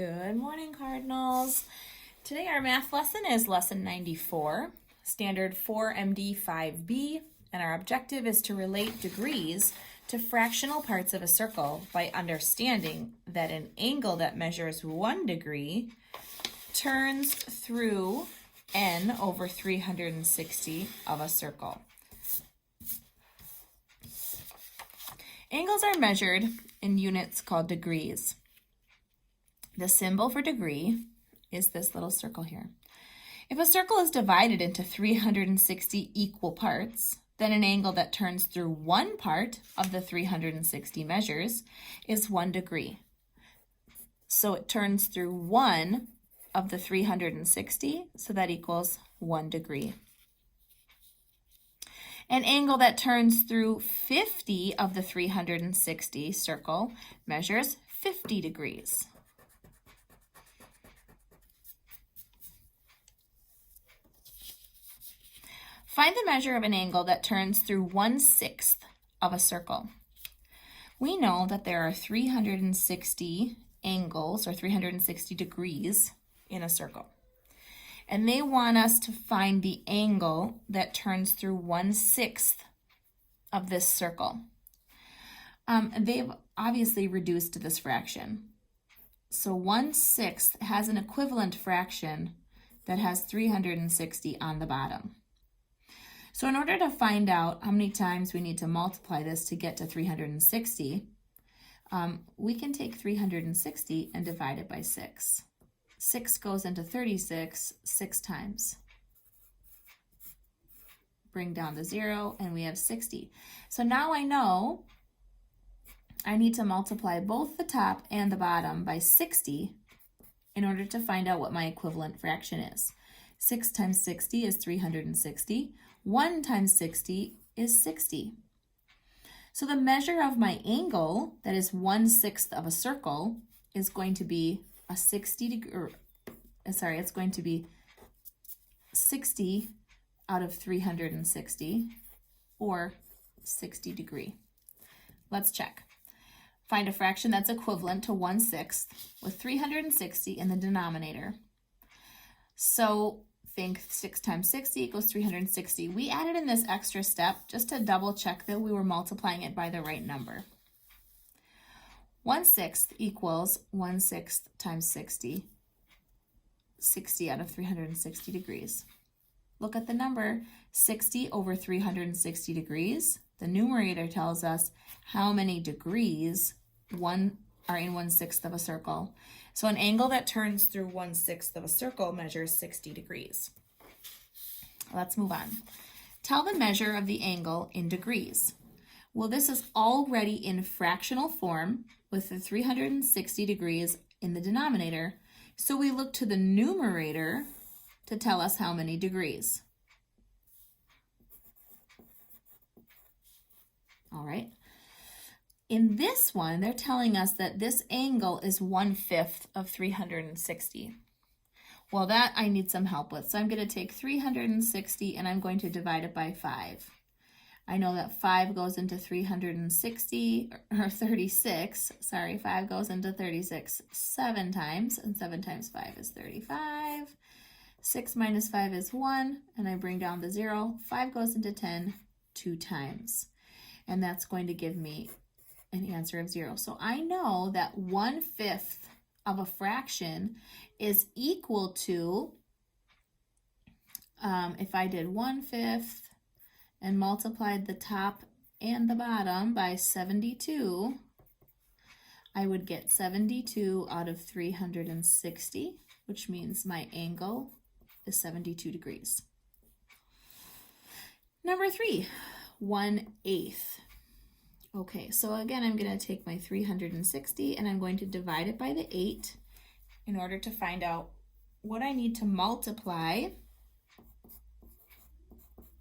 Good morning, Cardinals. Today our math lesson is lesson 94, standard 4.MD.5b, and our objective is to relate degrees to fractional parts of a circle by understanding that an angle that measures 1 degree turns through n over 360 of a circle. Angles are measured in units called degrees. The symbol for degree is this little circle here. If a circle is divided into 360 equal parts, then an angle that turns through one part of the 360 measures is 1 degree. So it turns through one of the 360, so that equals 1 degree. An angle that turns through 50 of the 360 circle measures 50 degrees. Find the measure of an angle that turns through 1/6 of a circle. We know that there are 360 angles or 360 degrees in a circle. And they want us to find the angle that turns through 1/6 of this circle. They've obviously reduced this fraction. So 1/6 has an equivalent fraction that has 360 on the bottom. So in order to find out how many times we need to multiply this to get to 360, we can take 360 and divide it by 6. 6 goes into 36 6 times. Bring down the 0 and we have 60. So now I know I need to multiply both the top and the bottom by 60 in order to find out what my equivalent fraction is. 6 times 60 is 360. 1 times 60 is 60. So the measure of my angle, that is 1/6 of a circle, is going to be a 60 it's going to be 60 out of 360, or 60 degree. Let's check. Find a fraction that's equivalent to 1/6 with 360 in the denominator. So think 6 times 60 equals 360. We added in this extra step just to double check that we were multiplying it by the right number. 1/6 equals 1/6 times 60, 60 out of 360 degrees. Look at the number, 60 over 360 degrees. The numerator tells us how many degrees are in 1/6 of a circle. So an angle that turns through 1/6 of a circle measures 60 degrees. Let's move on. Tell the measure of the angle in degrees. Well, this is already in fractional form with the 360 degrees in the denominator. So we look to the numerator to tell us how many degrees. All right. In this one, they're telling us that this angle is 1/5 of 360. Well, that I need some help with. So I'm going to take 360 and I'm going to divide it by 5. I know that 5 goes into 360, or 36. Sorry, 5 goes into 36 7 times, and 7 times 5 is 35. 6 minus 5 is 1, and I bring down the 0. 5 goes into 10 2 times. And that's going to give me an answer of 0. So I know that 1/5 of a fraction is equal to, if I did 1/5 and multiplied the top and the bottom by 72, I would get 72 out of 360, which means my angle is 72 degrees. Number 3, 1/8. Okay, so again, I'm going to take my 360 and I'm going to divide it by the 8 in order to find out what I need to multiply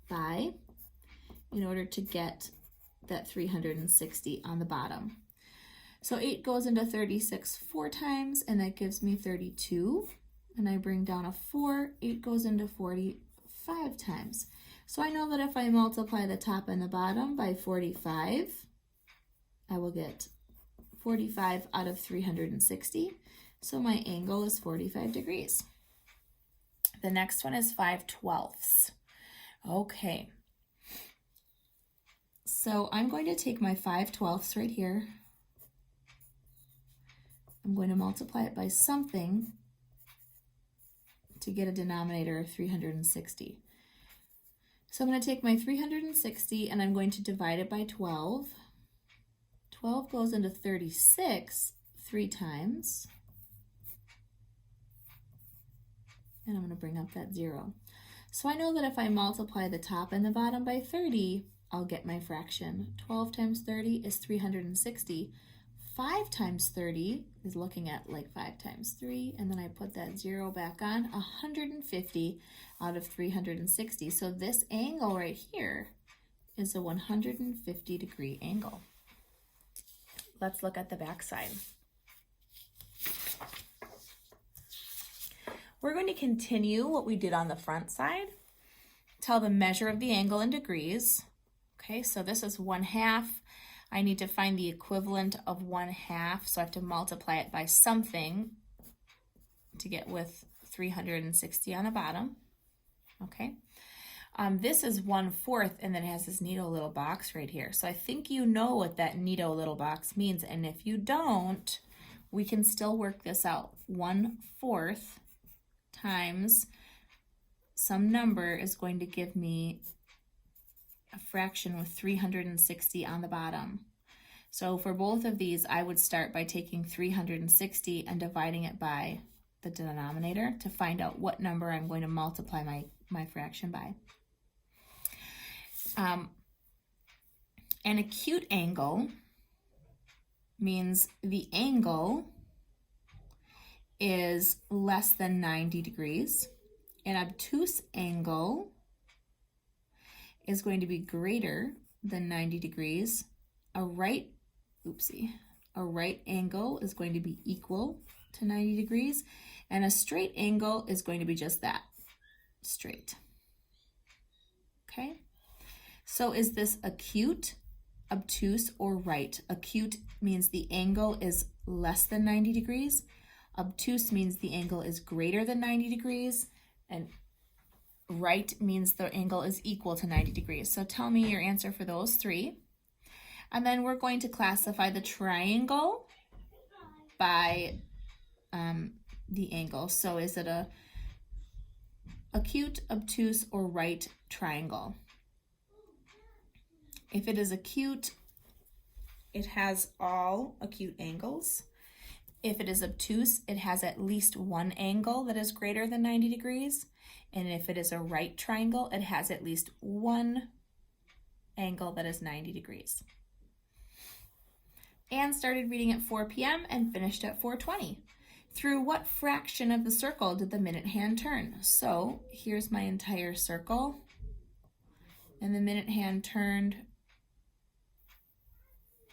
by in order to get that 360 on the bottom. So 8 goes into 36 4 times, and that gives me 32. And I bring down a 4, 8 goes into 45 times. So I know that if I multiply the top and the bottom by 45, I will get 45 out of 360. So my angle is 45 degrees. The next one is 5/12. Okay. So I'm going to take my 5/12 right here. I'm going to multiply it by something to get a denominator of 360. So I'm going to take my 360 and I'm going to divide it by 12. 12 goes into 36 3 times. And I'm going to bring up that 0. So I know that if I multiply the top and the bottom by 30, I'll get my fraction. 12 times 30 is 360. 5 times 30 is looking at like 5 times 3, and then I put that 0 back on, 150 out of 360. So this angle right here is a 150 degree angle. Let's look at the back side. We're going to continue what we did on the front side. Tell the measure of the angle in degrees. Okay, so this is 1/2. I need to find the equivalent of 1/2, so I have to multiply it by something to get with 360 on the bottom. Okay, this is 1/4, and then it has this neato little box right here. So I think you know what that neato little box means, and if you don't, we can still work this out. 1/4 times some number is going to give me a fraction with 360 on the bottom. So for both of these, I would start by taking 360 and dividing it by the denominator to find out what number I'm going to multiply my fraction by. An acute angle means the angle is less than 90 degrees. An obtuse angle is going to be greater than 90 degrees. A right angle is going to be equal to 90 degrees, and a straight angle is going to be just that, straight. Okay, so is this acute, obtuse, or right? Acute means the angle is less than 90 degrees. Obtuse means the angle is greater than 90 degrees, and right means the angle is equal to 90 degrees. So tell me your answer for those three. And then we're going to classify the triangle by the angle. So is it a acute, obtuse, or right triangle? If it is acute, it has all acute angles. If it is obtuse, it has at least one angle that is greater than 90 degrees. And if it is a right triangle, it has at least one angle that is 90 degrees. Anne started reading at 4 p.m. and finished at 4:20. Through what fraction of the circle did the minute hand turn? So here's my entire circle, and the minute hand turned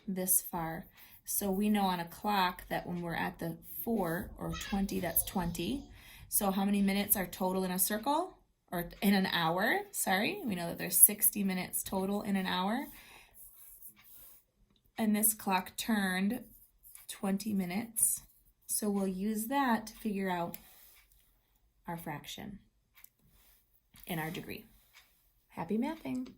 this far. So we know on a clock that when we're at the 4 or 20, that's 20. So how many minutes are total in a circle, or in an hour? Sorry, we know that there's 60 minutes total in an hour. And this clock turned 20 minutes. So we'll use that to figure out our fraction in our degree. Happy mathing.